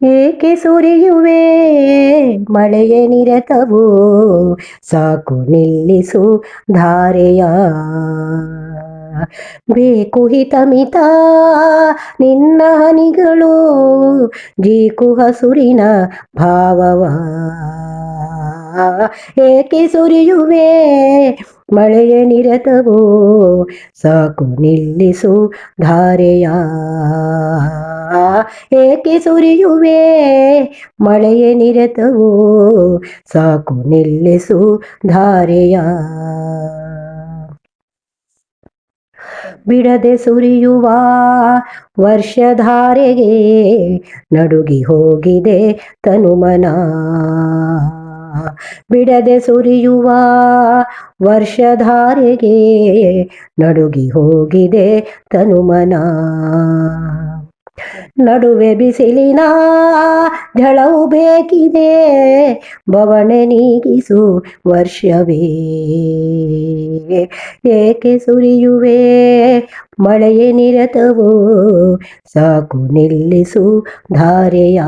ಏಕೆ ಸುರಿಯುವೆ ಮಳೆಯ ನಿರತವೋ, ಸಾಕು ನಿಲ್ಲಿಸು ಧಾರೆಯ. ಬೇಕು ಹಿತಮಿತ ನಿನ್ನ ಹನಿಗಳು, ಜೀಕು ಹಸುರಿನ ಭಾವವ. ಏಕೆ ಸುರಿಯುವೆ ಮಳೆಯ ನಿರತವೋ, ಸಾಕು ನಿಲ್ಲಿಸು ಧಾರೆಯ. ಏಕೆ ಸುರಿಯುವೆ ಮಳೆಯ ನಿರತವೋ, ಸಾಕು ನಿಲ್ಲಿಸು ಧಾರೆಯ. ಬಿಡದೆ ಸುರಿಯುವ ವರ್ಷಧಾರೆಗೆ ನಡುಗಿ ಹೋಗಿದೆ ತನುಮನ. ಬಿಡದೆ ಸುರಿಯುವ ವರ್ಷಧಾರೆಗೆ ನಡುಗಿ ಹೋಗಿದೆ ತನುಮನ. ನಡುವೆ ಬಿಸಿಲಿನ ಝಳವು ಬೇಕಿದೆ, ಬವಣೆ ನೀಗಿಸು ವರ್ಷವೇ. ಏಕೆ ಸುರಿಯುವೆ ಮಳೆಯ ನಿರತವೋ, ಸಾಕು ನಿಲ್ಲಿಸು ಧಾರೆಯ.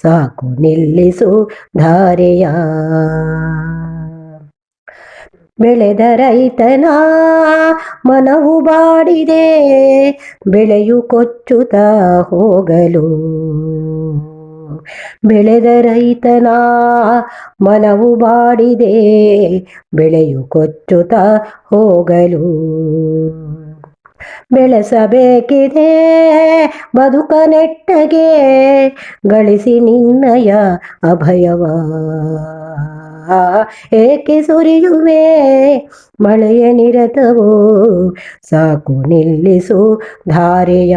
ಸಾಕು ನಿಲ್ಲಿಸು ಧಾರೆಯ. ಬೆಳೆದ ರೈತನ ಮನವು ಬಾಡಿದೆ, ಬೆಳೆಯು ಕೊಚ್ಚುತ್ತ ಹೋಗಲು. ಬೆಳೆದ ರೈತನ ಮನವು ಬಾಡಿದೆ, ಬೆಳೆಯು ಕೊಚ್ಚುತ್ತ ಹೋಗಲು. ಬೆಳೆಸಬೇಕಿದೆ ಬದುಕ ನೆಟ್ಟಗೆ, ಗಳಿಸಿ ನಿನ್ನಯ ಅಭಯವ. ಏಕೆ ಸುರಿಯುವೆ ಮಳೆಯ ನಿರತವೋ, ಸಾಕು ನಿಲ್ಲಿಸು ಧಾರೆಯ.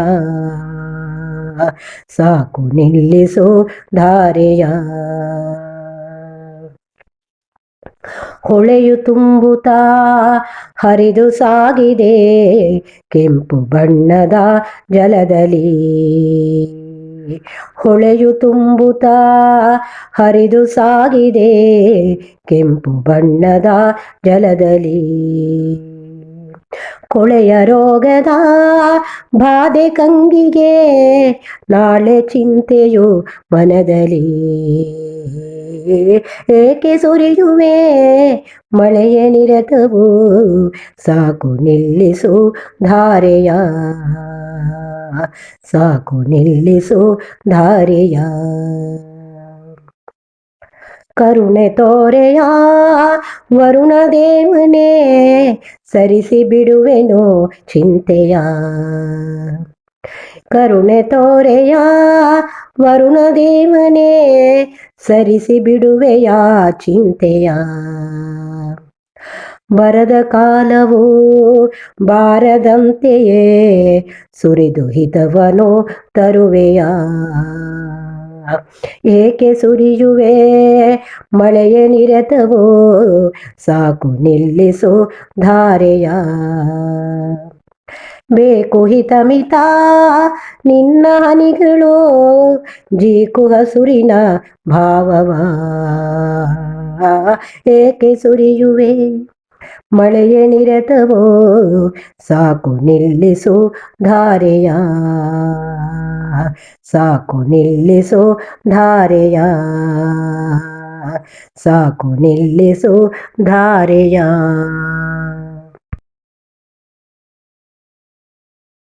ಸಾಕು ನಿಲ್ಲಿಸು ಧಾರೆಯ. ಹೊಳೆಯು ತುಂಬುತ್ತಾ ಹರಿದು ಸಾಗಿದೆ ಕೆಂಪು ಬಣ್ಣದ ಜಲದಲ್ಲಿ. ಹೊಳೆಯು ತುಂಬುತ್ತಾ ಹರಿದು ಸಾಗಿದೆ ಕೆಂಪು ಬಣ್ಣದ ಜಲದಲ್ಲಿ. ಕೊಳೆಯ ರೋಗದ ಬಾಧೆ ಕಂಗಿಗೆ, ನಾಳೆ ಚಿಂತೆಯು ಮನದಲ್ಲಿ. ಏಕೆ ಸುರಿಯುವೆ ಮಳೆಯ ನಿರತವೋ, ಸಾಕು ನಿಲ್ಲಿಸು ಧಾರೆಯ. ಸಾಕು ನಿಲ್ಲಿಸು ಧಾರೆಯ. ಕರುಣೆ ತೋರೆಯ ವರುಣ ದೇವನೇ, ಸರಿಸಿ ಬಿಡುವೆನೋ ಚಿಂತೆಯ. ಕರುಣೆ ತೋರೆಯ ವರುಣ ದೇವನೇ, ಸರಿಸಿ ಬಿಡುವೆಯ ಚಿಂತೆಯ. ಬರದ ಕಾಲವು ಬಾರದಂತೆಯೇ, ಸುರಿದು ಹಿತವನು ತರುವೆಯ. ಏಕೆ ಸುರಿಯುವೆ ಮಳೆಯ ನಿರತವೋ, ಸಾಕು ನಿಲ್ಲಿಸು ಧಾರೆಯ. ಬೇಕು ಹಿತಮಿತ ನಿನ್ನ ಹನಿಗಳು, ಜೀಕು ಹಸುರಿನ ಭಾವವ. ಏಕೆ ಸುರಿಯುವೆ ಮಳೆಯ ನಿರತವೋ, ಸಾಕು ನಿಲ್ಲಿಸು ಧಾರೆಯ. ಸಾಕು ನಿಲ್ಲಿಸು ಧಾರೆಯ. ಸಾಕು ನಿಲ್ಲಿಸು ಧಾರೆಯ.